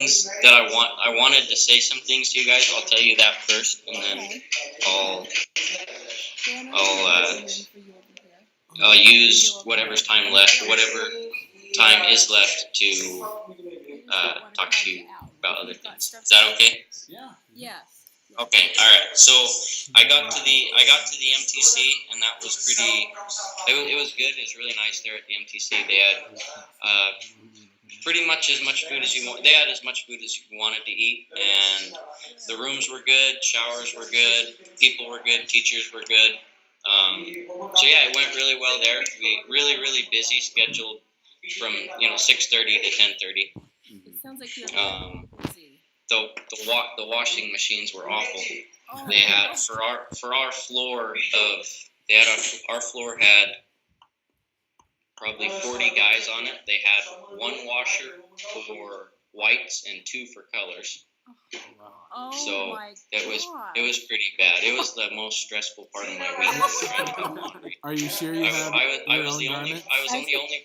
that I wanted to say some things to you guys. I'll tell you that first, and then I'll I'll I'll use whatever's time left, whatever time is left to talk to you about other things. Is that okay? Yes. Okay. All right. So I got to the MTC, and that was pretty. It was good. It was really nice there at the MTC. They had pretty much as much food as you want. They had as much food as you wanted to eat, and the rooms were good, showers were good, people were good, teachers were good. So yeah, it went really well there. We really busy, scheduled from 6:30 to 10:30. It sounds like you're busy. The washing machines were awful. They had for our floor of our floor had probably 40 guys on it. They had one washer for whites and two for colors. So it was pretty bad. It was the most stressful part of my week. Are you sure you have I was the only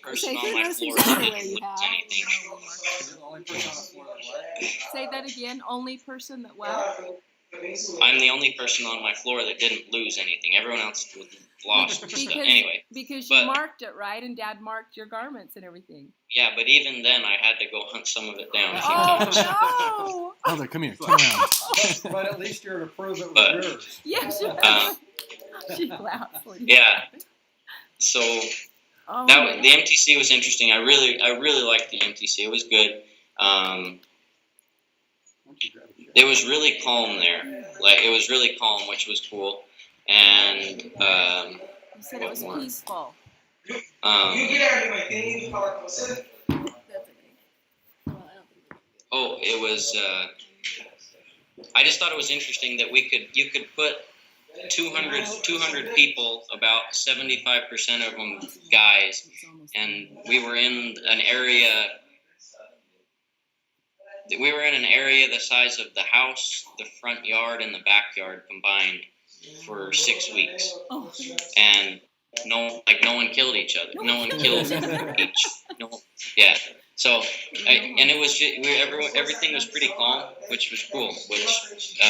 person on my floor that didn't lose anything. Say that again. Only person that what? I'm the only person on my floor that didn't lose anything. Everyone else was lost. Anyway. Because you marked it, right? And Dad marked your garments and everything. Yeah, but even then, I had to go hunt some of it down. Oh, no! Elder, come here. Turn around. But at least you're to prove it was yours. Yes. She laughed. Yeah. So the MTC was interesting. I really liked the MTC. It was good. It was really calm there. Like it was really calm, which was cool. And you said it was peaceful. It was. I just thought it was interesting that you could put 200 people, about 75% of them guys, and we were in an area. We were in an area the size of the house, the front yard, and the backyard combined for 6 weeks, and no one killed each other. No one killed each. No, yeah. So, and it was just, everything was pretty calm, which was cool. Which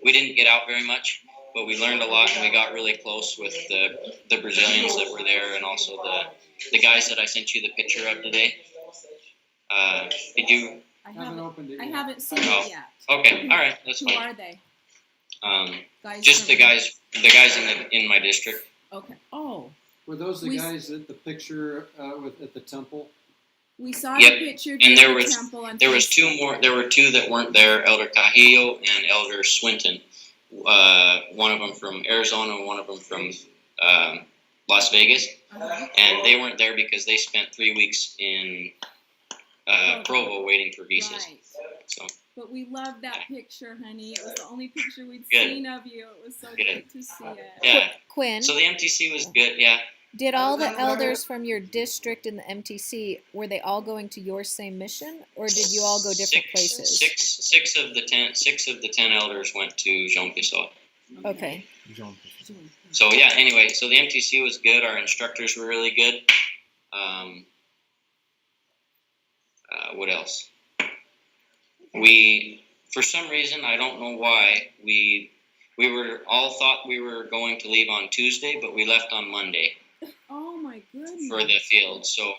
we didn't get out very much, but we learned a lot, and we got really close with the Brazilians that were there, and also the guys that I sent you the picture of today. Did you? I haven't seen it yet. Okay, all right, that's fine. Who are they? Just the guys in my district. Okay. Oh. Were those the guys at the picture at the temple? We saw the picture. And there was two more. There were two that weren't there: Elder Cajillo and Elder Swinton. One of them from Arizona, and one of them from Las Vegas. And they weren't there because they spent 3 weeks in Provo waiting for visas. Right. So. But we loved that picture, honey. It was the only picture we'd seen of you. It was so good to see it. Yeah. Quinn. So the MTC was good, yeah. Did all the elders from your district in the MTC, were they all going to your same mission, or did you all go different places? Six of the 10 elders went to Jean Pissot. Okay. So yeah, anyway, so the MTC was good. Our instructors were really good. What else? We, for some reason, I don't know why, we were all thought we were going to leave on Tuesday, but we left on Monday. Oh my goodness. For the field. So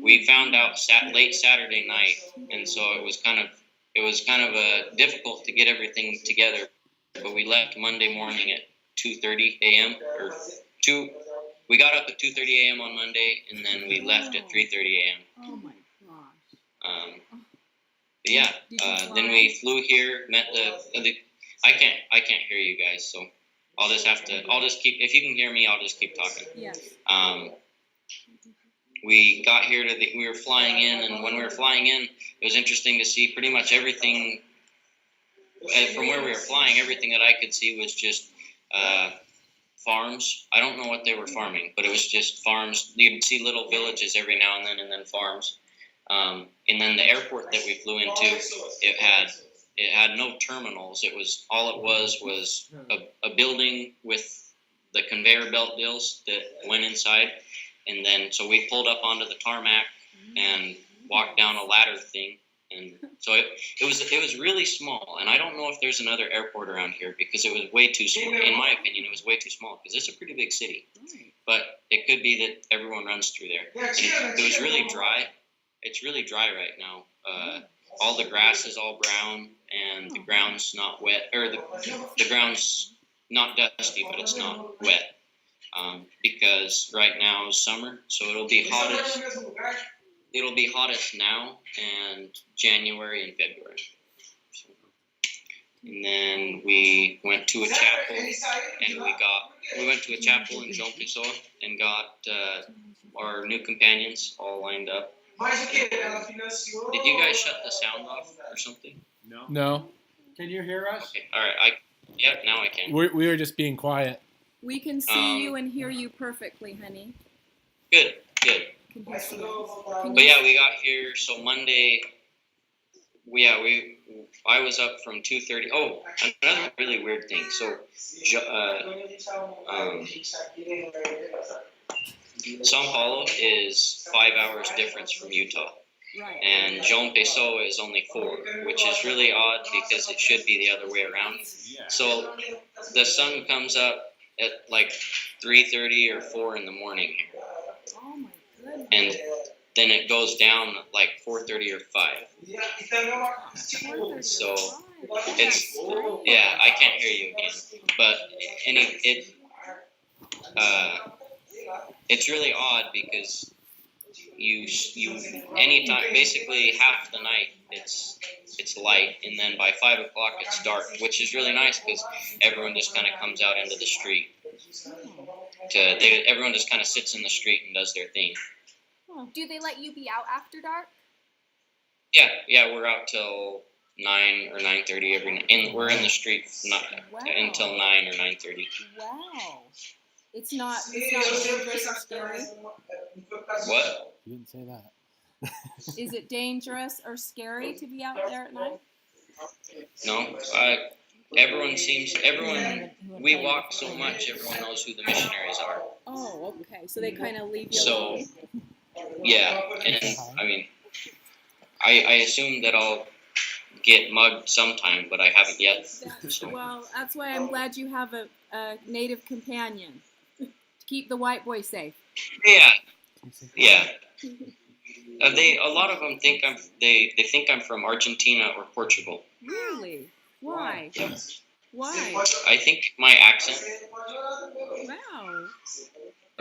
we found out late Saturday night, and so it was kind of difficult to get everything together. But we left Monday morning at 2:30 a.m. We got up at 2:30 a.m. on Monday, and then we left at 3:30 a.m. Oh my gosh. But yeah, then we flew here, met the. I can't hear you guys, so I'll just keep. If you can hear me, I'll just keep talking. Yes. We got here we were flying in, and when we were flying in, it was interesting to see pretty much everything. From where we were flying, everything that I could see was just farms. I don't know what they were farming, but it was just farms. You'd see little villages every now and then farms. And then the airport that we flew into, it had no terminals. It was a building with the conveyor belt deals that went inside, and then so we pulled up onto the tarmac and walked down a ladder thing, and so it was really small. And I don't know if there's another airport around here because it was way too small. In my opinion, it was way too small because it's a pretty big city. But it could be that everyone runs through there. And it was really dry. It's really dry right now. All the grass is all brown, and the ground's not wet, or the ground's not dusty, but it's not wet. Because right now is summer, so it'll be hottest now and January and February. So, and then we went to a chapel, and we went to a chapel in Jean Pessoa and got our new companions all lined up. Did you guys shut the sound off or something? No. Can you hear us? Okay. All right. Yep. Now I can. We were just being quiet. We can see you and hear you perfectly, honey. Good. Can you see us? But yeah, we got here. So Monday. I was up from 2:30. Oh, another really weird thing. So, São Paulo is 5 hours difference from Utah. Right. And João Pessoa is only 4, which is really odd because it should be the other way around. So the sun comes up at like 3:30 or 4 in the morning here, Oh my goodness. and then it goes down at like 4:30 or 5. So it's I can't hear you again, but it's really odd because you anytime, basically half the night it's light, and then by 5 o'clock it's dark, which is really nice because everyone just kind of comes out into the street. Everyone just kind of sits in the street and does their thing. Do they let you be out after dark? Yeah, we're out till 9 or 9:30 every night, and we're in the street until 9 or 9:30. Wow. It's not dangerous or scary? What? You didn't say that. Is it dangerous or scary to be out there at night? No. We walk so much, everyone knows who the missionaries are. Oh, okay. So they kind of leave you So, alone. yeah, and I mean, I assume that I'll get mugged sometime, but I haven't yet. So. Well, that's why I'm glad you have a native companion to keep the white boy safe. Yeah. A lot of them think they think I'm from Argentina or Portugal. Really? Why? Why? I think my accent. Wow.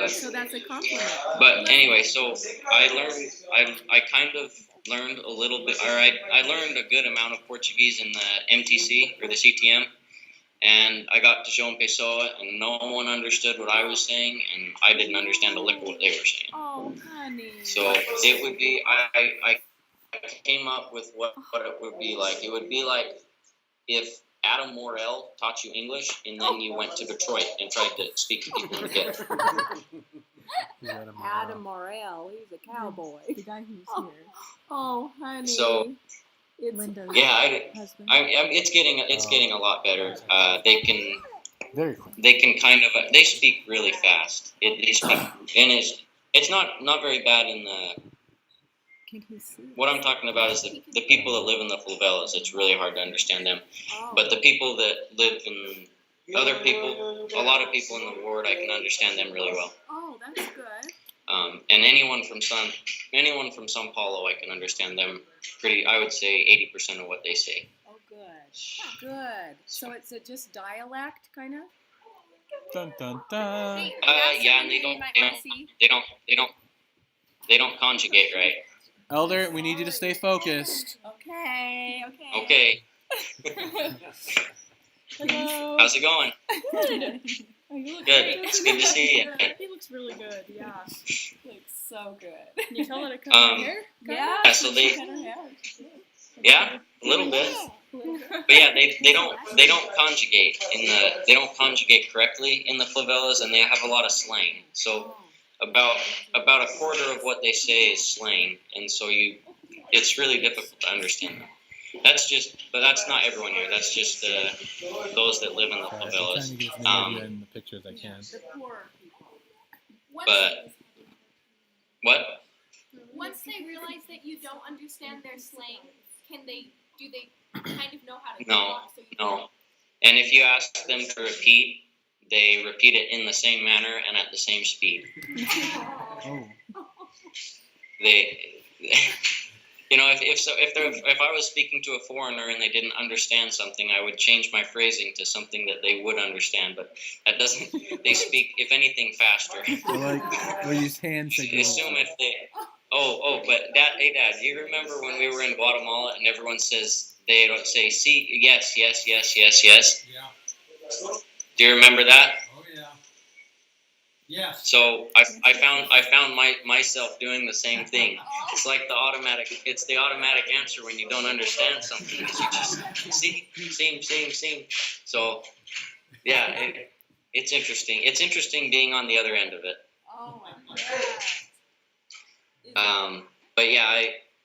So that's a compliment. But anyway, so I kind of learned a little bit, I learned a good amount of Portuguese in the MTC or the CTM, and I got to João Pessoa, and no one understood what I was saying, and I didn't understand a lick of what they were saying. Oh, honey. So it would be, I came up with what it would be like. It would be like if Adam Morell taught you English, and then you went to Detroit and tried to speak to people in Detroit. Adam Morell, he's a cowboy. The guy who's here. Oh, honey. So, it's Linda's husband. it's getting a lot better. They can Very quick. they speak really fast. They speak, and it's not very bad in the. Can he see? What I'm talking about is the people that live in the favelas. It's really hard to understand them. Oh. But the people that live in a lot of people in the ward, I can understand them really well. Oh, that's good. And anyone from São Paulo, I can understand them I would say 80% of what they say. Oh, good. Good. So it's just dialect, kind of? Dun dun dun. Yeah, and they don't conjugate right. Elder, we need you to stay focused. Okay. Okay. Hello. How's it going? Good. Oh, you look Good. great. It's good to see you. He looks really good. Yeah. Looks so good. Can you tell her to cut her hair? Yeah. So they, Cut her hair. yeah, a little bit. But yeah, they don't conjugate they don't conjugate correctly in the favelas, and they have a lot of slang. So about a quarter of what they say is slang, and so it's really difficult to understand them. But that's not everyone here. That's just those that live in the I'm trying favelas. to get as many of you in the pictures I can. The poor people. But what? Once they realize that you don't understand their slang, Do they kind of know how to No, talk? So you no. And if you ask them to repeat, they repeat it in the same manner and at the same speed. Oh. They, you know, if I was speaking to a foreigner and they didn't understand something, I would change my phrasing to something that they would understand. But that doesn't. They speak, if anything, faster. We'll use hand signals. Assume if they. But hey, Dad, do you remember when we were in Guatemala and everyone says they don't say see yes. Yeah. Do you remember that? Oh yeah. Yes. So I found myself doing the same thing. It's like it's the automatic answer when you don't understand something. You just see, same. So yeah, it's interesting. It's interesting being on the other end of it. Oh my God. But yeah,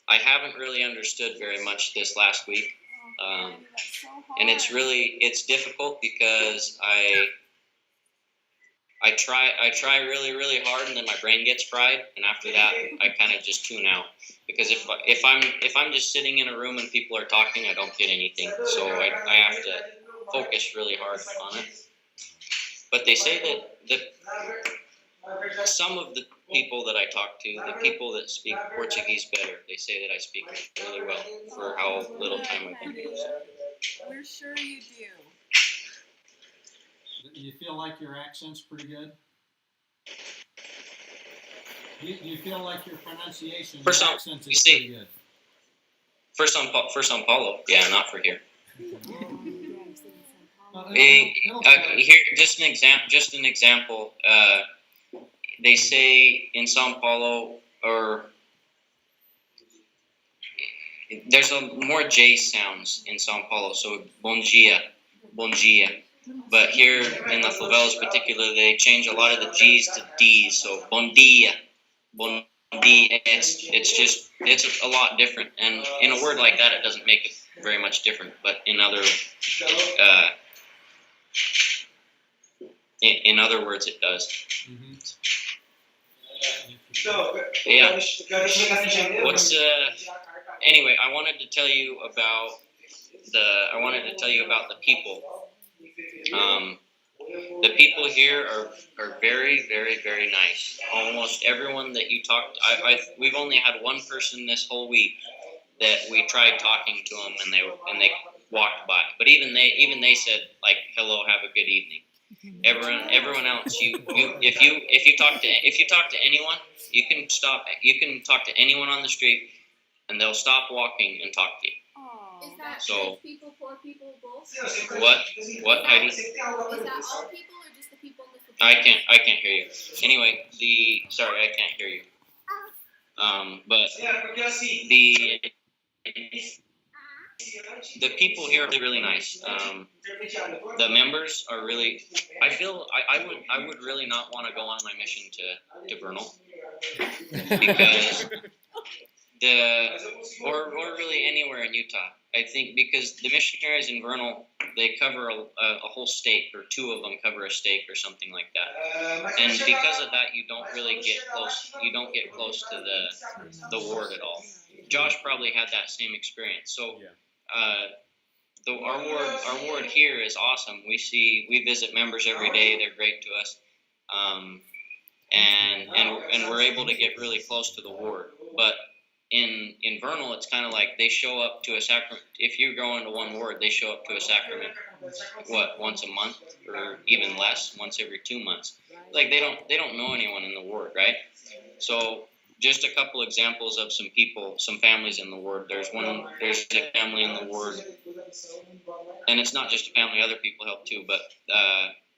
I haven't really understood very much this last week. That's so hard. And it's difficult because I try really, really hard, and then my brain gets fried, and after that, I kind of just tune out. Because if I'm just sitting in a room and people are talking, I don't get anything. So I have to focus really hard on it. But they say that some of the people that I talk to, the people that speak Portuguese better, they say that I speak really well for how little time I've been here. So. We're sure you do. Do you feel like your accent's pretty good? Do you feel like your pronunciation, your accent is pretty good? For São Paulo, yeah, not for here. It'll Here, just an example. They say in São Paulo, or there's more J sounds in São Paulo. So bom dia. But here in the favelas, particularly, they change a lot of the G's to D's. So bom dia. It's a lot different. And in a word like that, it doesn't make it very much different. But in other words, it does. Mm-hmm. Yeah. Anyway, I wanted to tell you about the people. The people here are very, very, very nice. Almost everyone that you talked, we've only had one person this whole week that we tried talking to them and they walked by. But even they said like, hello, have a good evening. Everyone else, if you talk to anyone, you can talk to anyone on the street and they'll stop walking and talk to you. Is that So, rich people, poor people, both? What, Heidi? Is that all people or just the people in the I can't hear you. Anyway, sorry, I can't hear you. But the people here are really, really nice. The members are really. I feel I would really not want to go on my mission to Vernal because or really anywhere in Utah. I think because the missionaries in Vernal, they cover a whole state, or two of them cover a state or something like that. And because of that, you don't really get close. You don't get close to the ward at all. Josh probably had that same experience. So, our ward here is awesome. We visit members every day. They're great to us, and we're able to get really close to the ward. But in Vernal, it's kind of like they show up to a sacrament. If you're going to one ward, they show up to a sacrament once a month, or even less, once every 2 months. Like they don't know anyone in the ward, right? So just a couple examples of some families in the ward. There's a family in the ward, and it's not just a family. Other people help too, but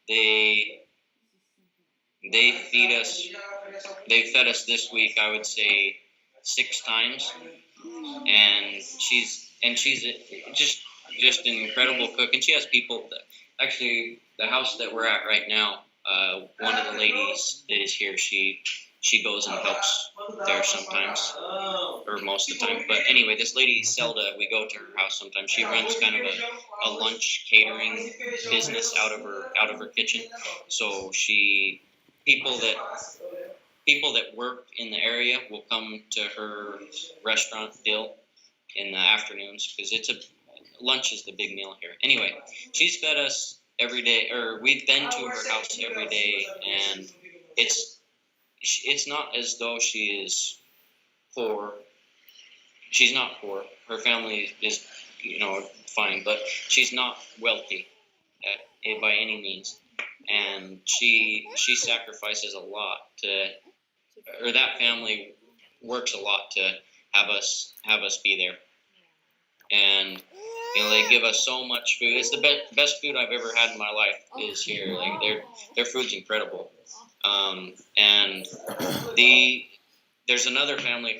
they feed us. They fed us this week, I would say, 6 times, and she's just an incredible cook, and she has people that actually the house that we're at right now. One of the ladies that is here, she goes and helps there sometimes, or most of the time. But anyway, this lady Zelda, we go to her house sometimes. She runs kind of a lunch catering business out of her kitchen. So people that work in the area will come to her restaurant, Dill, in the afternoons because lunch is the big meal here. Anyway, she's fed us every day, or we've been to her house every day, and it's not as though she is poor. She's not poor. Her family is, fine, but she's not wealthy by any means. And she sacrifices a lot or that family works a lot to have us be there. And they give us so much food. It's the best food I've ever had in my life is here. Like their food's incredible. And there's another family.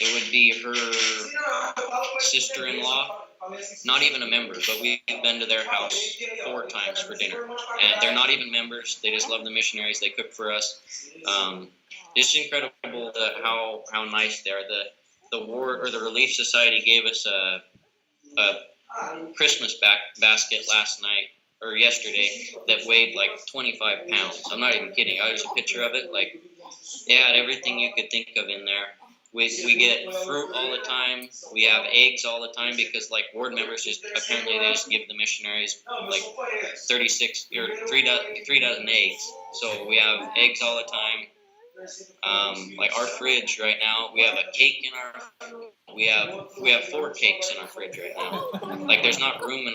It would be her sister-in-law, not even a member, but we've been to their house 4 times for dinner. And they're not even members. They just love the missionaries. They cook for us. It's incredible how nice they are. The ward or the Relief Society gave us a Christmas basket last night or yesterday that weighed like 25 pounds. I'm not even kidding. There's a picture of it. Like, it had everything you could think of in there. We get fruit all the time. We have eggs all the time because like ward members they just give the missionaries like 36 or 3 dozen eggs. So we have eggs all the time. Like our fridge right now, we have a cake in we have 4 cakes in our fridge right now. Like there's not room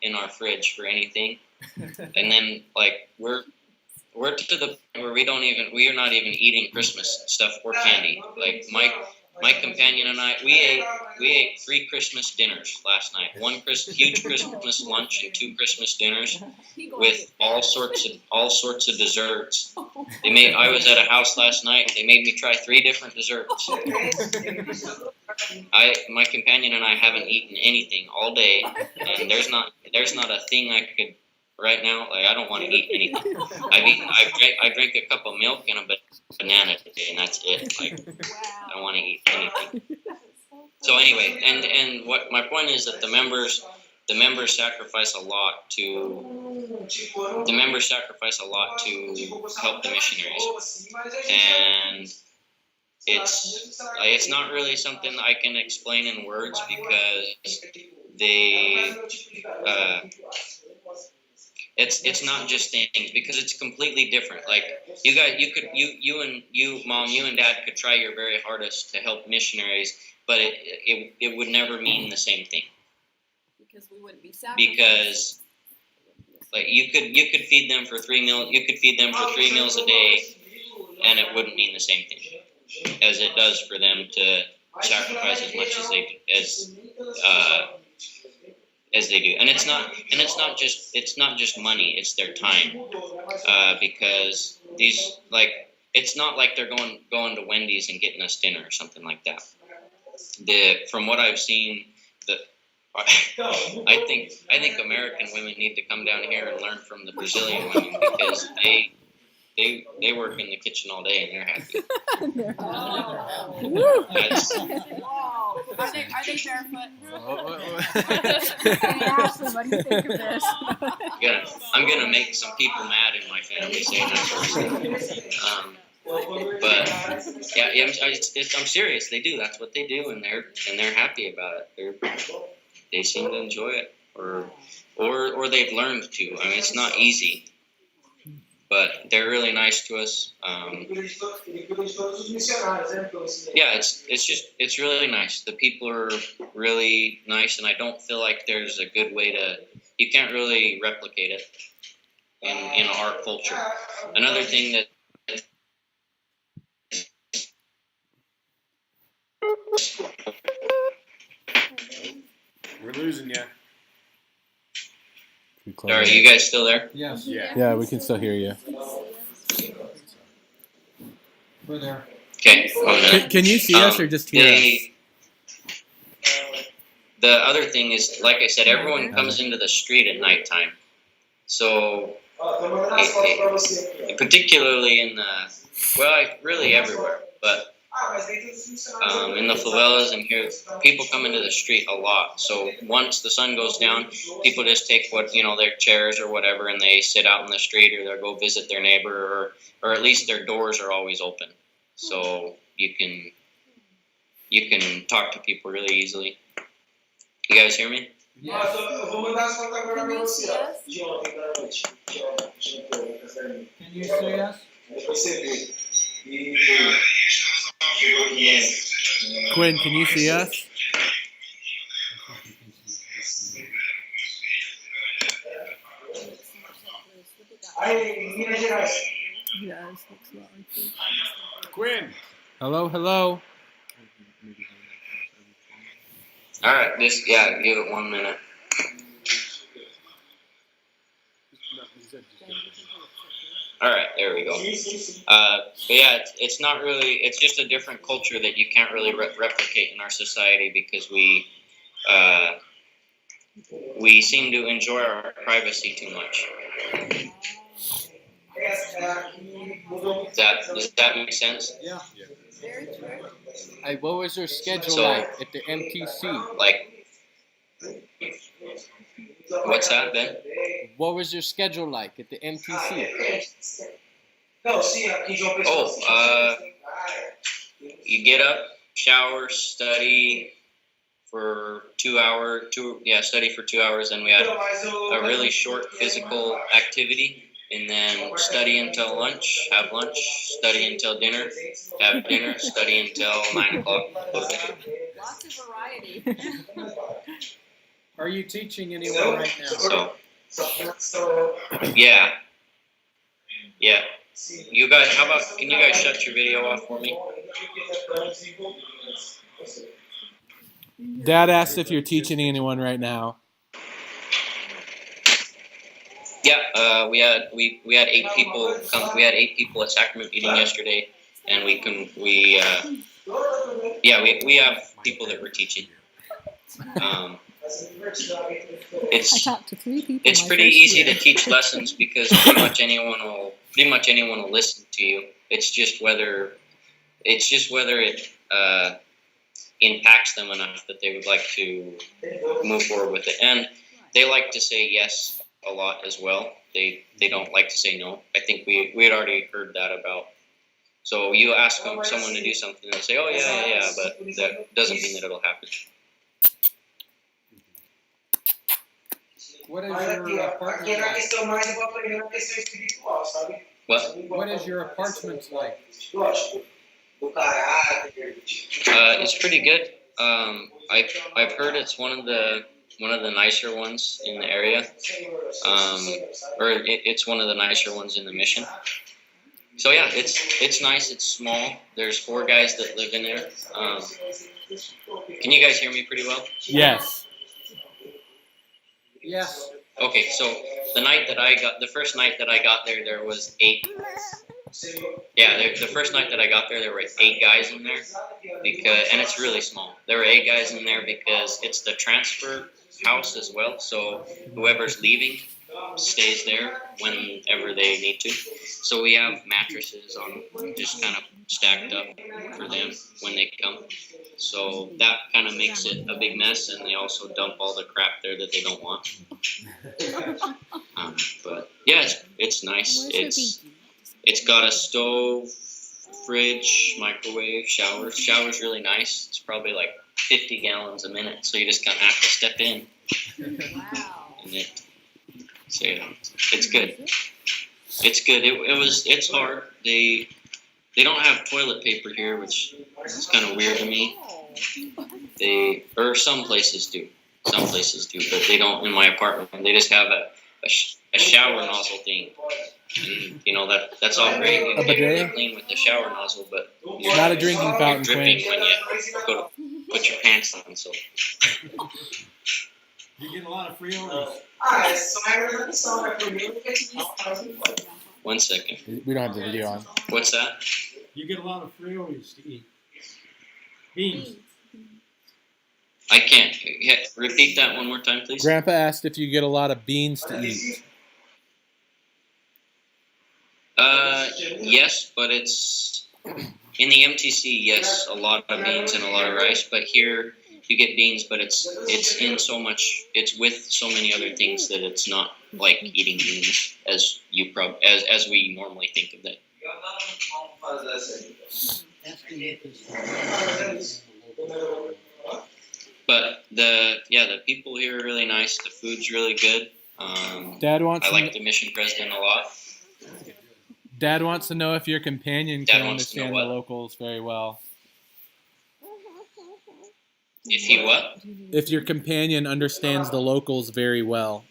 in our fridge for anything. And then like we're to the point where we are not even eating Christmas stuff or candy. Like my companion and I, we ate 3 Christmas dinners last night. 1 huge Christmas lunch and 2 Christmas dinners with all sorts of desserts. I was at a house last night. They made me try 3 different desserts. My companion and I haven't eaten anything all day, and there's not a thing I could right now. Like I don't want to eat anything. I drank a cup of milk and a banana today, and that's it. Like I don't want to eat anything. So anyway, and what my point is that the members sacrifice a lot to help the missionaries, and it's not really something I can explain in words because they. It's not just things because it's completely different. Like you mom, you and dad could try your very hardest to help missionaries, but it would never mean the same thing. Because we wouldn't be sacrificing. Because like you could feed them for 3 meals. You could feed them for 3 meals a day, and it wouldn't mean the same thing as it does for them to sacrifice as much as they do. And it's not just money, it's their time. Because it's not like they're going to Wendy's and getting us dinner or something like that. From what I've seen, I think American women need to come down here and learn from the Brazilian women because they work in the kitchen all day and they're happy. Wow. Are they barefoot? What do you think of this? I'm gonna make some people mad in my family saying that. But yeah, I'm serious. They do. That's what they do, and they're happy about it. They seem to enjoy it, or they've learned to. I mean, it's not easy. But they're really nice to us. Yeah, it's really nice. The people are really nice, and I don't feel like there's a good way you can't really replicate it in our culture. Another thing that we're losing you. Are you guys still there? Yes. Yeah, we can still hear you. We're there. Okay. Can you see us or just hear us? The other thing is, like I said, everyone comes into the street at nighttime. So, particularly in really everywhere, but in the favelas and here, people come into the street a lot. So once the sun goes down, people just take their chairs or whatever, and they sit out in the street, or they'll go visit their neighbor, or at least their doors are always open, so you can you can talk to people really easily. You guys hear me? Can you see us? Can you see us? Quinn, can you see us? Yes, looks a lot like this. Quinn. Hello, hello. All right, give it 1 minute. All right, there we go. But yeah, it's not really. It's just a different culture that you can't really replicate in our society because we seem to enjoy our privacy too much. Does that make sense? Yeah. Very true. Hey, what was your schedule So- like at the MTC? Like, what's that, Ben? What was your schedule like at the MTC? You get up, shower, study for 2 hours. Study for 2 hours, and we had a really short physical activity. And then study until lunch, have lunch, study until dinner, have dinner, study until 9 o'clock. Lots of variety. Are you teaching anyone right now? So, yeah. You guys, can you guys shut your video off for me? Dad asked if you're teaching anyone right now. Yeah, we had 8 people come. We had 8 people at sacrament meeting yesterday, and we have people that we're teaching. I It's talked to 3 people. it's my pretty first easy year. to teach lessons because pretty much anyone will listen to you. It's just whether it impacts them enough that they would like to move forward with it, and they like to say yes a lot as well. They don't like to say no. I think we had already heard that about. So you ask someone to do something and they say, oh yeah, but that doesn't mean that it'll happen. What is your apartment like? What is your apartment like? It's pretty good. I've heard it's one of the nicer ones in the area, it's one of the nicer ones in the mission. So yeah, it's nice. It's small. There's 4 guys that live in there. Can you guys hear me pretty well? Yes. Yes. Okay, so the first night that I got there, there was 8. Yeah, the first night that I got there were 8 guys in there and it's really small. There were 8 guys in there because it's the transfer house as well. So whoever's leaving stays there whenever they need to. So we have mattresses on just kind of stacked up for them when they come. So that kind of makes it a big mess, and they also dump all the crap there that they don't want. But yeah, it's nice. It's got a stove, fridge, microwave, shower. Shower's really nice. It's probably like 50 gallons a minute, so you just kind of have to step in. Wow. And so yeah, it's good. It's good. It's hard. They don't have toilet paper here, which is kind of weird to me. Some places do, but they don't in my apartment. They just have a shower nozzle thing. And, that's all great. You get really clean with the shower nozzle, but It's not a drinking fountain, dripping Quinn. when you go to put your pants on. So You get a lot of free orders. 1 second. We don't have the video on. What's that? You get a lot of free orders to eat. Beans. I can't. Repeat that one more time, please. Grandpa asked if you get a lot of beans to eat. Yes, but it's in the MTC. Yes, a lot of beans and a lot of rice. But here you get beans, but it's in so much. It's with so many other things that it's not like eating beans as as we normally think of it. But the people here are really nice. The food's really good. Dad wants. I like the mission president a lot. Dad wants to know if your companion Dad can wants to know understand the what? locals very well. If he what? If your companion understands the locals very well.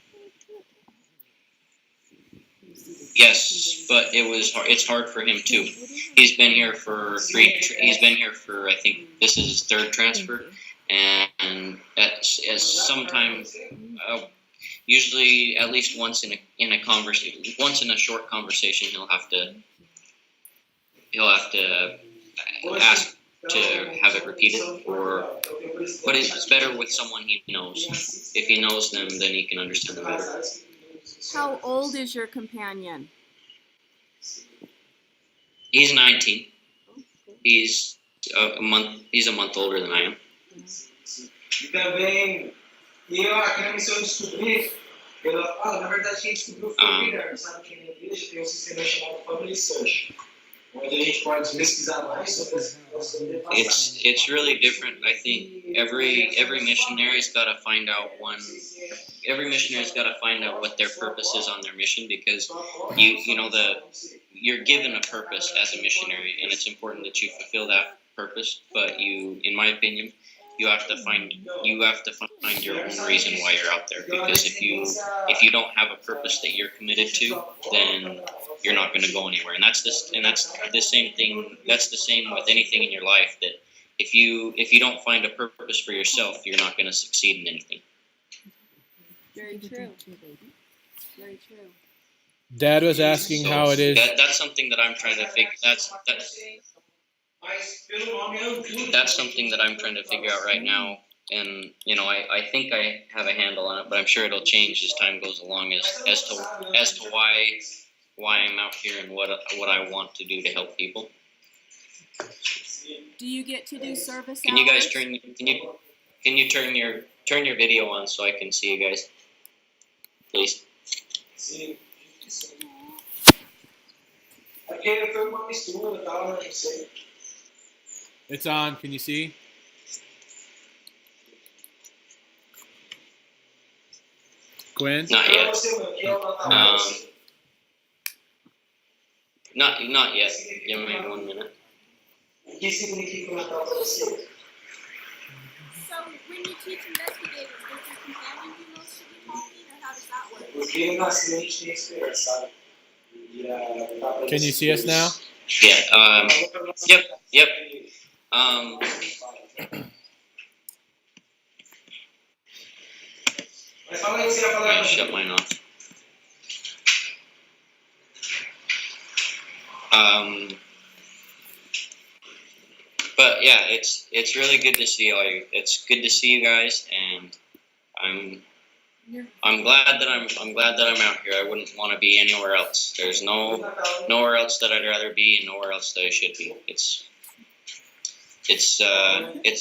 Yes, but it's hard for him too. He's been here for I think this is his third transfer, and as sometimes, usually at least once in a conversation, once in a short conversation, he'll have to ask to have it repeated, but it's better with someone he knows. If he knows them, then he can understand them better. How old is your companion? He's 19. He's a month older than I am. E também, eu aqui na missão descobri, na verdade a gente descobriu foi o sabe que na igreja tem um sistema chamado Family Search, onde a gente pode pesquisar mais sobre It's really different. I think every missionary's got to find out what their purpose is on their mission, because you're given a purpose as a missionary, and it's important that you fulfill that purpose. But in my opinion, you have to find your own reason why you're out there, because if you don't have a purpose that you're committed to, then you're not going to go anywhere. And that's the same thing. That's the same with anything in your life, that if you don't find a purpose for yourself, you're not going to succeed in anything. Very true. Very true. Dad was asking how it is. That's something that I'm trying to figure. That's something that I'm trying to figure out right now, and I think I have a handle on it, but I'm sure it'll change as time goes along as to why I'm out here and what I want to do to help people. Do you get to do service Can you guys hours? can you turn your video on so I can see you guys, please? Aquele foi uma mistura, tal, não sei. It's on. Can you see? Quinn? Not yet. Not yet. Give me 1 minute. O que significa o Natal para você? So when you teach investigators, does your companion do most of the talking, or how does that work? Porque na ciência a gente tem esperança, sabe? Can you see us now? Yeah. Yep. Mas fala aí o que você ia falar. I shut mine off. But yeah, it's really good to see all you. It's good to see you guys, and I'm glad that I'm out here. I wouldn't want to be anywhere else. There's nowhere else that I'd rather be, and nowhere else that I should be. It's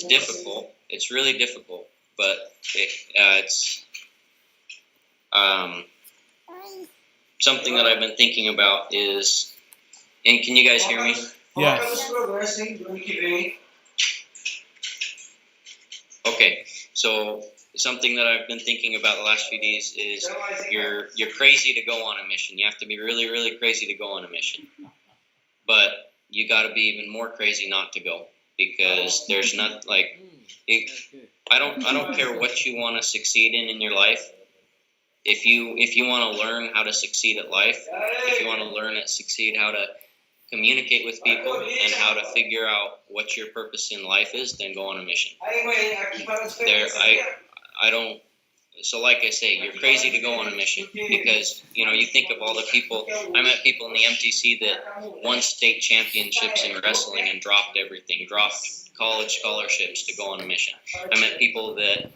difficult. It's really difficult, but it's something that I've been thinking about is. And can you guys hear me? Yes. Okay, so something that I've been thinking about the last few days is you're crazy to go on a mission. You have to be really, really crazy to go on a mission. But you got to be even more crazy not to go, because there's not I don't care what you want to succeed in your life. If you want to learn how to succeed at life, if you want to succeed how to communicate with people and how to figure out what your purpose in life is, then go on a mission. I don't. So like I say, you're crazy to go on a mission, because you think of all the people. I met people in the MTC that won state championships in wrestling and dropped everything, dropped college scholarships to go on a mission. I met people that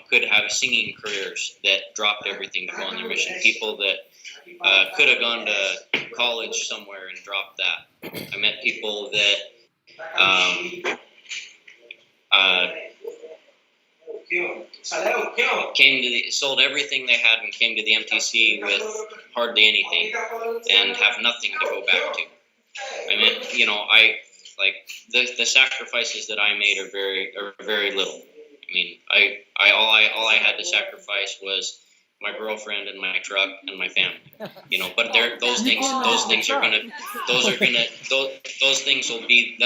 could have singing careers that dropped everything to go on their mission. People that could have gone to college somewhere and dropped that. I met people that sold everything they had and came to the MTC with hardly anything and have nothing to go back to. I mean, like the sacrifices that I made are very little. I mean, all I had to sacrifice was my girlfriend and my truck and my family. You know, but those things are gonna those things will be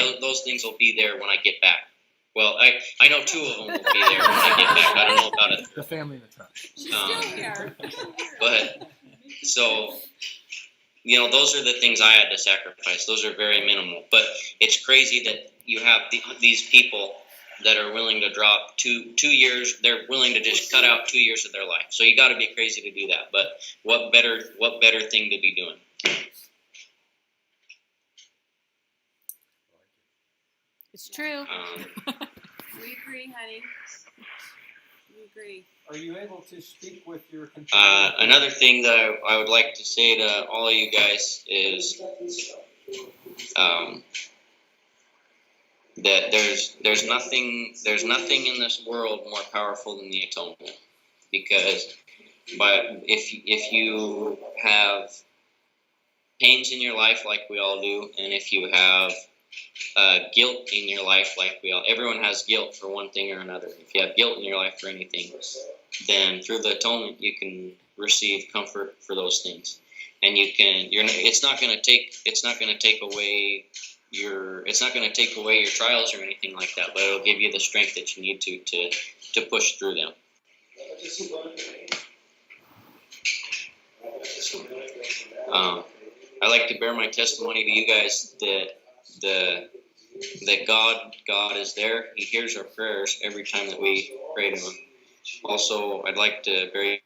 there when I get back. Well, I know 2 of them will be there when I get back. I don't know about it. The family in the truck. She's still here. But so, you know, those are the things I had to sacrifice. Those are very minimal. But it's crazy that you have these people that are willing to drop two years. They're willing to just cut out 2 years of their life. So you got to be crazy to do that. But what better thing to be doing? It's true. We agree, honey. We agree. Are you able to speak with your Another thing that I would like to say to all of you guys is that there's nothing in this world more powerful than the atonement, because if you have pains in your life like we all do, and if you have guilt in your life like everyone has guilt for one thing or another. If you have guilt in your life for anything, then through the atonement you can receive comfort for those things, and it's not going to take away your trials or anything like that, but it'll give you the strength that you need to push through them. I like to bear my testimony to you guys that God is there. He hears our prayers every time that we pray to Him. Also, I'd like to bear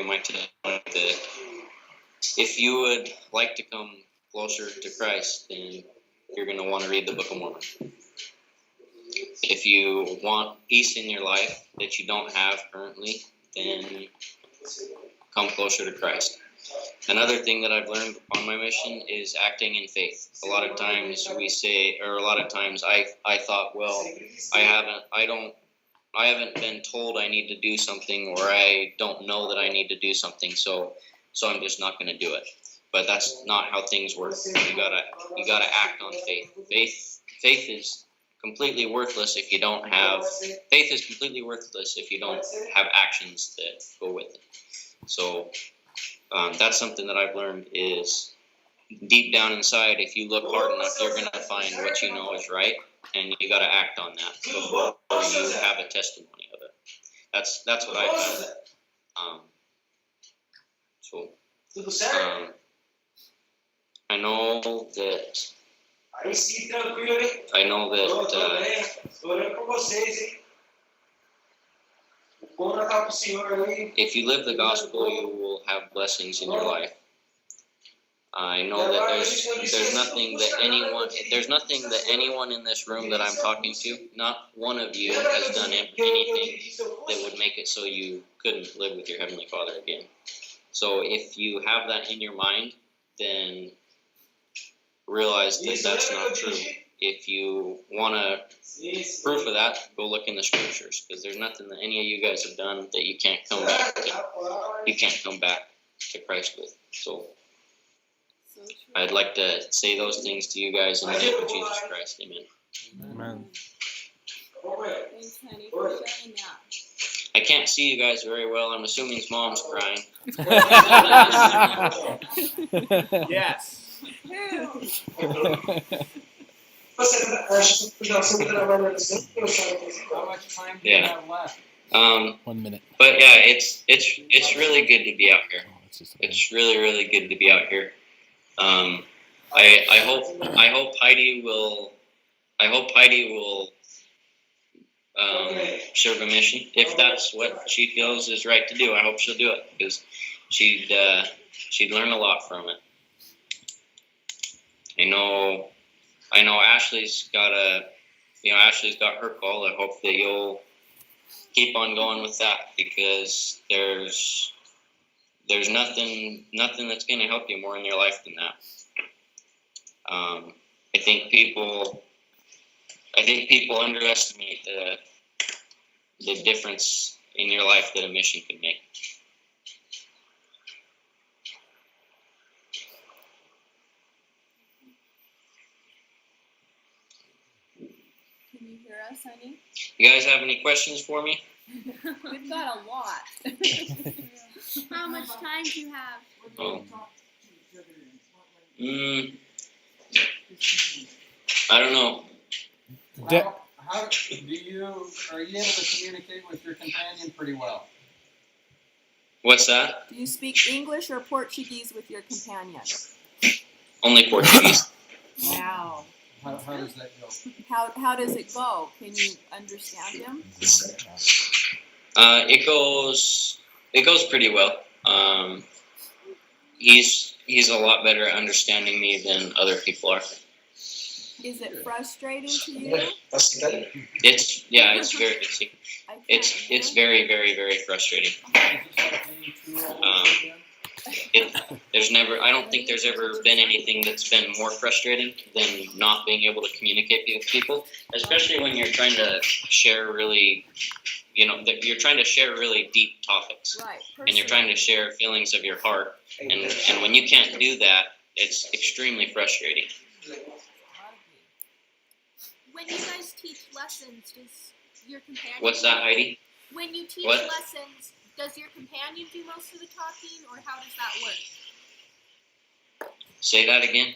my testimony that if you would like to come closer to Christ, then you're going to want to read the Book of Mormon. If you want peace in your life that you don't have currently, then come closer to Christ. Another thing that I've learned on my mission is acting in faith. A lot of times I thought, well, I haven't been told I need to do something, or I don't know that I need to do something, so I'm just not going to do it. But that's not how things work. You gotta act on faith. Faith is completely worthless if you don't have actions that go with it. So that's something that I've learned is deep down inside, if you look hard enough, you're going to find what you know is right, and you got to act on that before you have a testimony of it. That's what I found. I know that if you live the gospel, you will have blessings in your life. I know that there's nothing that anyone in this room that I'm talking to, not one of you has done anything that would make it so you couldn't live with your Heavenly Father again. So if you have that in your mind, then realize that that's not true. If you want proof of that, go look in the scriptures, because there's nothing that any of you guys have done that you can't come back to Christ with. So I'd like to say those things to you guys in the name of Jesus Christ. Amen. Amen. Thanks, honey, for sharing that. I can't see you guys very well. I'm assuming his mom's crying. Yes. How much time do you have left? 1 minute. But yeah, it's really good to be out here. Oh, it's just It's really good to be out here. I hope Heidi will serve a mission if that's what she feels is right to do. I hope she'll do it, because she'd learn a lot from it. I know Ashley's got her call. I hope that you'll keep on going with that, because there's nothing that's going to help you more in your life than that. I think people underestimate the difference in your life that a mission can make. us, honey? You guys have any questions for me? We've got a lot. How much time do you have? Oh. I don't know. How do you, are you able to communicate with your companion pretty well? What's that? Do you speak English or Portuguese with your companion? Only Portuguese. Wow. How does that go? How does it go? Can you understand him? It goes pretty well. He's a lot better at understanding me than other people are. Is it frustrating to you? It's very it's very, very, very frustrating. I don't think there's ever been anything that's been more frustrating than not being able to communicate with people, especially when you're trying to share really, you're trying to share really deep topics, Right. and you're trying to share feelings of your heart, and when you can't do that, it's extremely frustrating. When you guys teach lessons, does your companion? What's that, Heidi? When you teach What? lessons, does your companion do most of the talking, or how does that work? Say that again.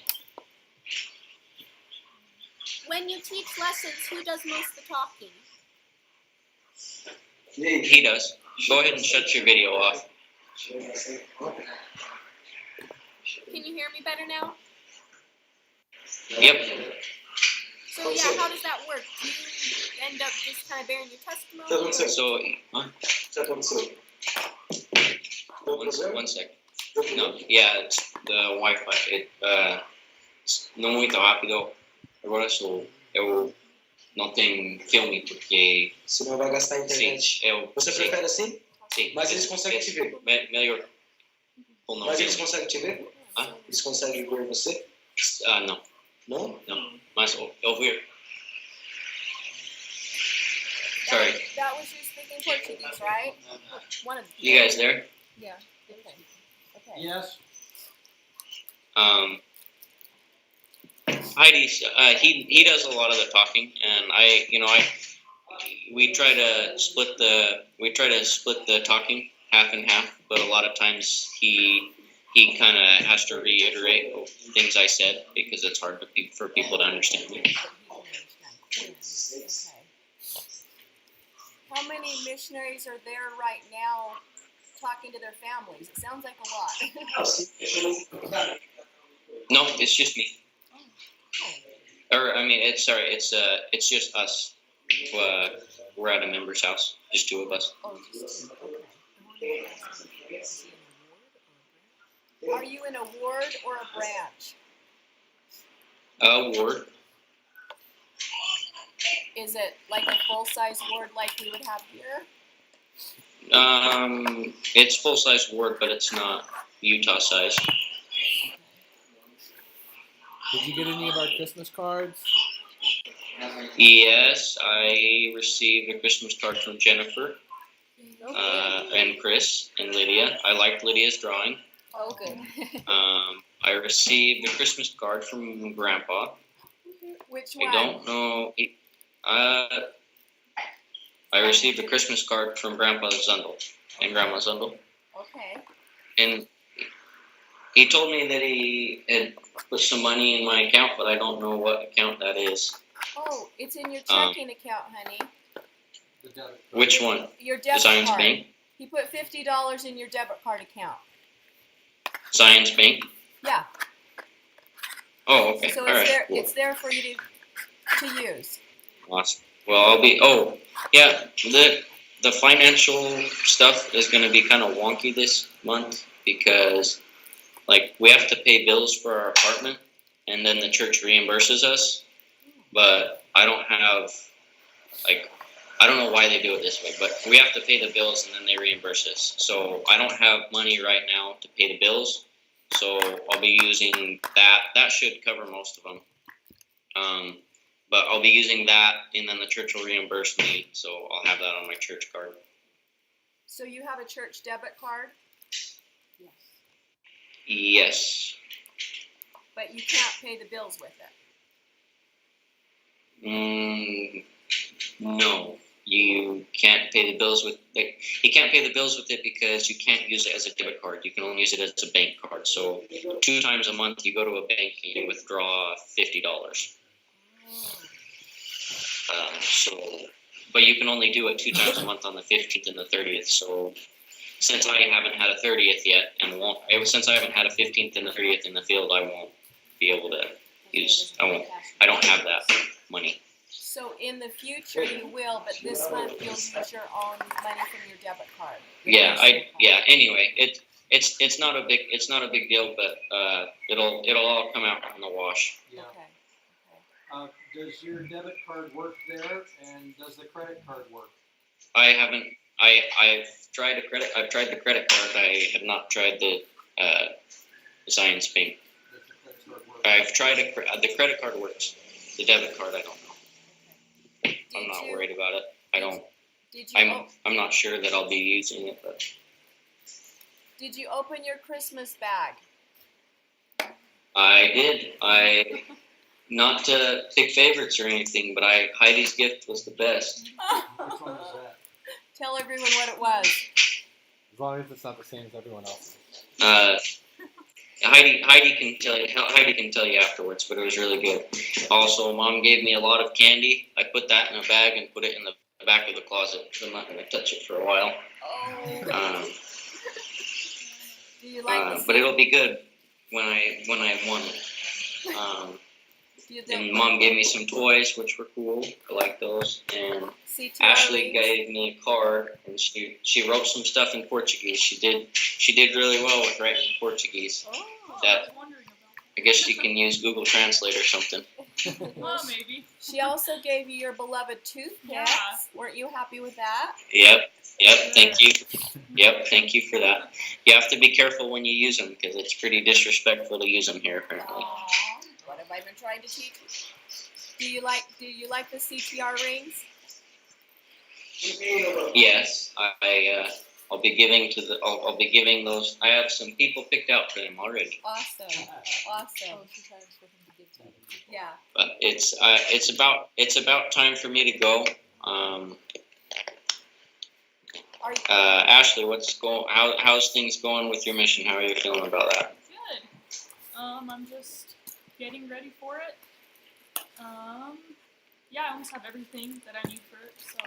When you teach lessons, who does most of the talking? He does. Go ahead and shut your video off. Can you hear me better now? Yep. So yeah, how does that work? Do you end up just kind of bearing your testimony? So, one second. No, yeah, it's the Wi-Fi. Não muito rápido. Agora eu não tenho filme porque Senão vai gastar a internet. Você prefere assim? Sim. Mas eles conseguem te ver. Melhor. Ou não? Mas eles conseguem te ver? Eles conseguem ver você? Não. Não? No. Mas ouvir. Sorry. That was you speaking Portuguese, right? One of them. You guys there? Yeah. Okay. Okay. Yes. Heidi, he does a lot of the talking, and we try to split the talking half and half, but a lot of times he kind of has to reiterate things I said because it's hard for people to understand me. Okay. How many missionaries are there right now talking to their families? It sounds like a lot. No, it's just me. Or I mean, it's just us. We're at a member's house, just two of us. Oh, just two. Okay. Are you in a ward or a branch? A ward. Is it like a full-size ward like we would have here? It's full-size ward, but it's not Utah size. Did you get any of our Christmas cards? Yes, I received a Christmas card from Jennifer, and Chris and Lydia. I liked Lydia's drawing. Oh, good. I received a Christmas card from Grandpa. Which one? I don't know. I received a Christmas card from Grandpa Zundel and Grandma Zundel. Okay. And he told me that he had put some money in my account, but I don't know what account that is. Oh, it's in your checking account, honey. Which one? Your debit Zion's card. Bank? He put $50 in your debit card account. Zion's Bank? Yeah. Oh, okay. So All it's right. there. Cool. It's there for you to use. Awesome. Well, I'll be. Oh, yeah. The financial stuff is going to be kind of wonky this month because, like, we have to pay bills for our apartment, and then the church reimburses us. But I don't have, like, I don't know why they do it this way, but we have to pay the bills and then they reimburse us. So I don't have money right now to pay the bills. So I'll be using that. That should cover most of them. But I'll be using that, and then the church will reimburse me. So I'll have that on my church card. So you have a church debit card? Yes. But you can't pay the bills with it. No, you can't pay the bills with. You can't pay the bills with it because you can't use it as a debit card. You can only use it as a bank card. So 2 times a month, you go to a bank and you withdraw $50. But you can only do it 2 times a month on the 15th and the 30th. So since I haven't had a 30th yet, and since I haven't had a 15th and the 30th in the field, I won't be able to use. I don't have that money. So in the future you will, but this month you'll use your own money from your debit card. Anyway, it's not a big deal, but it'll all come out in the wash. Yeah. Okay. Does your debit card work there, and does the credit card work? I haven't. I've tried the credit card. I have not tried the Science Bank. Does the credit card work? I've tried the credit card works. The debit card, I don't know. I'm not worried about it. I don't. Did you I'm not sure that I'll be using it, but Did you open your Christmas bag? I did. Not to pick favorites or anything, but Heidi's gift was the best. Which one was that? Tell everyone what it was. As long as it's not the same as everyone else's. Heidi can tell you afterwards, but it was really good. Also, Mom gave me a lot of candy. I put that in a bag and put it in the back of the closet. I'm not going to touch it for a while. Oh. Do you like but it'll be good when I want it. And Mom gave me some toys, which were cool. I like those. And Ashley gave me a card, and she wrote some stuff in Portuguese. She did really well with writing in Portuguese. I guess you can use Google Translate or something. Well, maybe. She also gave you your beloved toothpicks. Yeah. Weren't you happy with that? Yep. Thank you. Yep. Thank you for that. You have to be careful when you use them because it's pretty disrespectful to use them here apparently. Aww. What have I been trying to teach you? Do you like the CTR rings? Yes, I'll be giving those. I have some people picked out for them already. Awesome. Yeah. But it's about time for me to go. Ashley, how's things going with your mission? How are you feeling about that? Good. I'm just getting ready for it. Yeah, I almost have everything that I need for it, so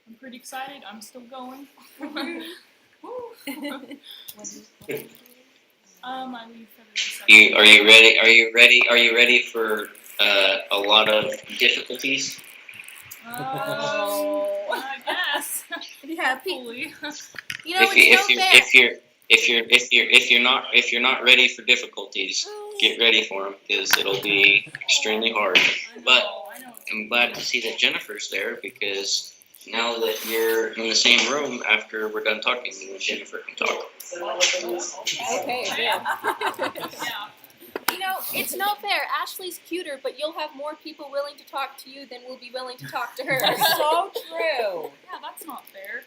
I'm pretty excited. I'm still going. I leave February 2nd. Are you ready for a lot of difficulties? I guess. Yeah, Hopefully. you know, it's no fair. If you're not ready for difficulties, get ready for them because it'll be extremely hard. But I'm glad to see that Jennifer's there because now that you're in the same room after we're done talking, you and Jennifer can talk. Okay, yeah. Yeah. You know, it's not fair. Ashley's cuter, but you'll have more people willing to talk to you than will be willing to talk to her. So true. Yeah, that's not fair.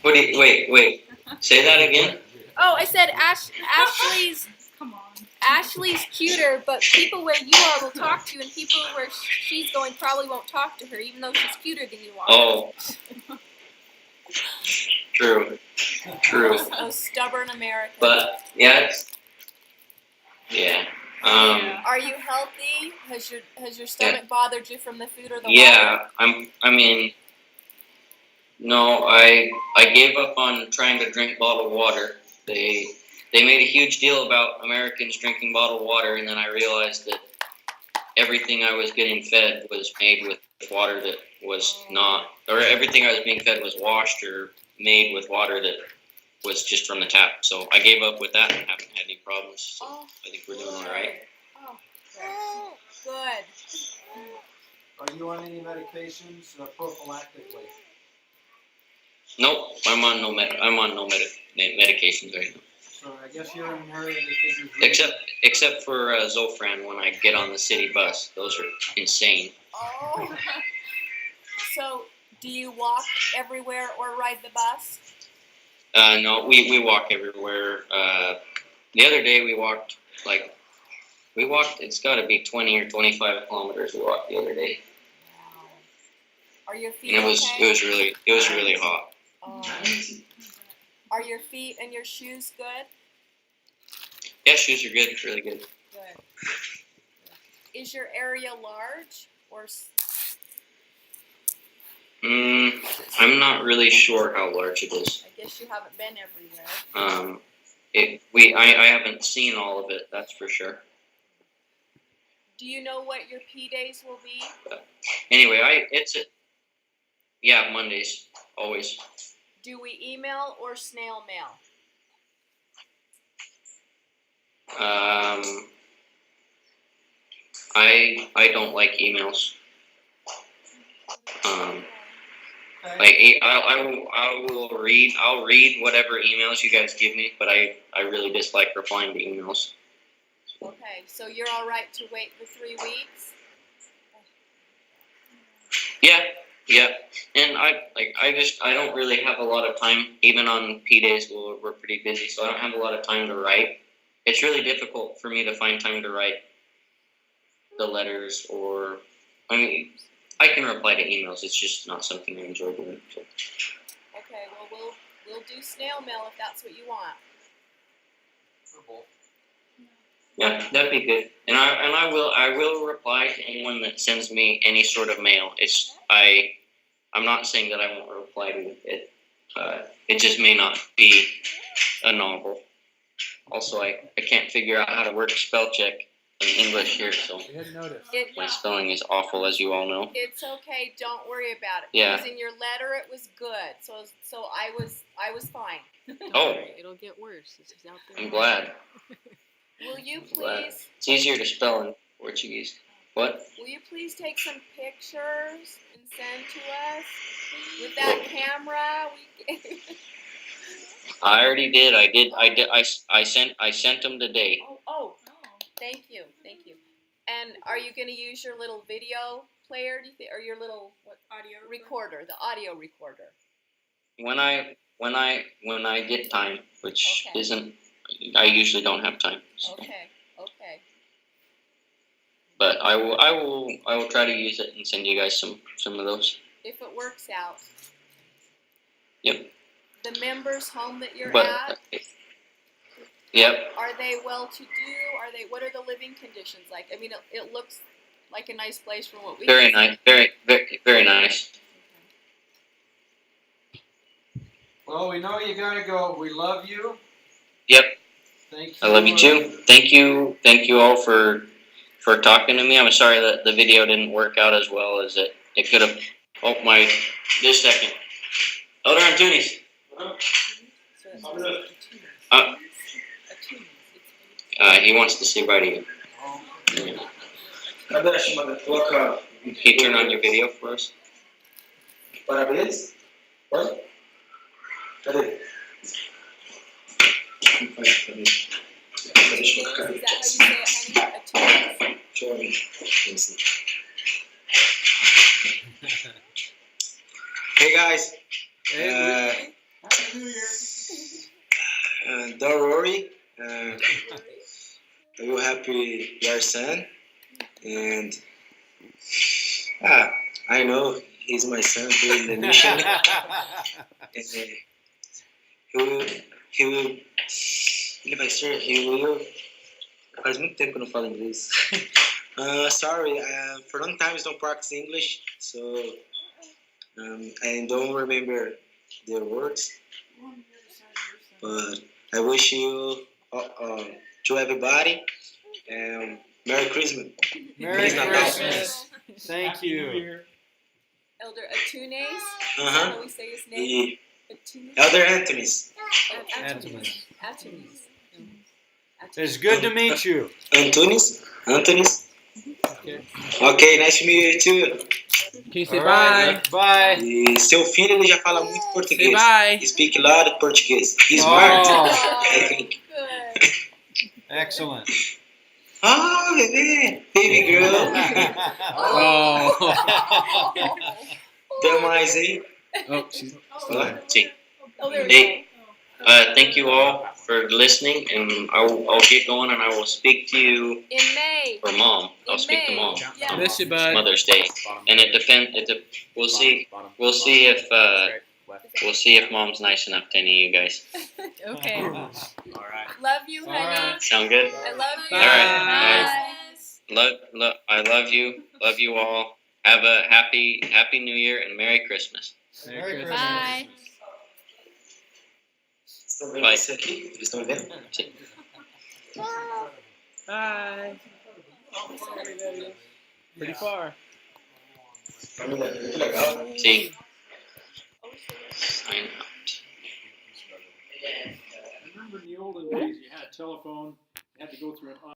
Wait. Say that again. Oh, I said Ashley's Come on. Ashley's cuter, but people where you are will talk to you, and people where she's going probably won't talk to her, even though she's cuter than you are. Oh. True. Those stubborn Americans. But yeah. Are you healthy? Has your stomach bothered you from the food or the water? No, I gave up on trying to drink bottled water. They made a huge deal about Americans drinking bottled water, and then I realized that everything I was getting fed was made with water that was not, or everything I was being fed was washed or made with water that was just from the tap. So I gave up with that and haven't had any problems. So I think we're doing all right. Oh, good. Are you on any medications prophylactically? Nope, I'm on no medications right now. So I guess you're in a hurry because you're Except for Zofran when I get on the city bus. Those are insane. Oh. So, do you walk everywhere or ride the bus? No, we walk everywhere. The other day we walked, it's got to be 20 or 25 kilometers we walked the other day. Are your and feet it was okay? really hot. Are your feet and your shoes good? Yeah, shoes are good, really good. Good. Is your area large or? I'm not really sure how large it is. I guess you haven't been everywhere. I haven't seen all of it, that's for sure. Do you know what your P days will be? Anyway, yeah, Mondays, always. Do we email or snail mail? I don't like emails. I'll read whatever emails you guys give me, but I really dislike replying to emails. Okay, so you're all right to wait for 3 weeks? Yeah, and I don't really have a lot of time. Even on P days, we're pretty busy, so I don't have a lot of time to write. It's really difficult for me to find time to write the letters, I can reply to emails. It's just not something I enjoy doing. So. Okay, well we'll do snail mail if that's what you want. Yeah, that'd be good. And I will reply to anyone that sends me any sort of mail. I'm not saying that I won't reply to it. It just may not be a novel. Also, I can't figure out how to work spell check in English here, so my spelling is awful, as you all know. It's okay. Don't worry about it. Yeah. Because in your letter it was good, so I was fine. Oh, It'll get worse. This is out there. I'm glad. Will you Glad. please? It's easier to spell in Portuguese. What? Will you please take some pictures and send to us with that camera? I already did. I sent them today. Oh, thank you. And are you going to use your little video player, do you think, or your little Audio recorder, the audio recorder? When I get time, which Okay. isn't, I usually don't have time. So. Okay. But I will try to use it and send you guys some of those. If it works out. Yep. The members' home that you're But at, yep. are they well-to-do? What are the living conditions like? I mean, it looks like a nice place from what we Very can see. nice. Very nice. Well, we know you gotta go. We love you. Yep. Thank you. I love you too. Thank you all for talking to me. I'm sorry that the video didn't work out as well as it could have. Oh my! Just a second. Elder Antunes. He wants to say bye to you. Can you turn on your video for us? Parabéns. What? Cadê? Is that how you say it, honey? Show me. Let me see. Hey guys. Don't worry. I will happy your son, and I know he's my son here in the mission. And, ele vai ser, faz muito tempo que eu não falo inglês. Sorry, for long times don't practice English, so I don't remember the words. But I wish you to everybody Merry Christmas. Merry Christmas. Thank you. Elder Atunes? Uh-huh. How do we say his name? Atunes? Elder Anthony's. Atunes. It's good to meet you. Antunes? Okay, nice to meet you too. Can you say bye? Bye. E seu filho, ele já fala muito Say português. bye. He speak a lot of Portuguese. He's smart, Oh, I think. Good. excellent. Oh, baby girl. Oh. Até mais, hein? Oh, she's. See. Oh, there we Hey, go. thank you all for listening, and I'll get going, and I will speak to you, In May. or Mom. I'll In speak to May. Mom. Yeah. Miss you, bud. Mother's Day, and it depends. We'll see. We'll see if Mom's nice enough to any of you guys. Okay. All right. Love you, honey. Sound good? I love you. All right. Bye. I love you. Love you all. Have a happy New Year and Merry Christmas. Merry Christmas. Bye. Estão vendo isso aqui? Eles estão vendo? Bye. Pretty far. Família, muito legal. See. Sign out. Remember in the olden days, you had a telephone, you had to go through an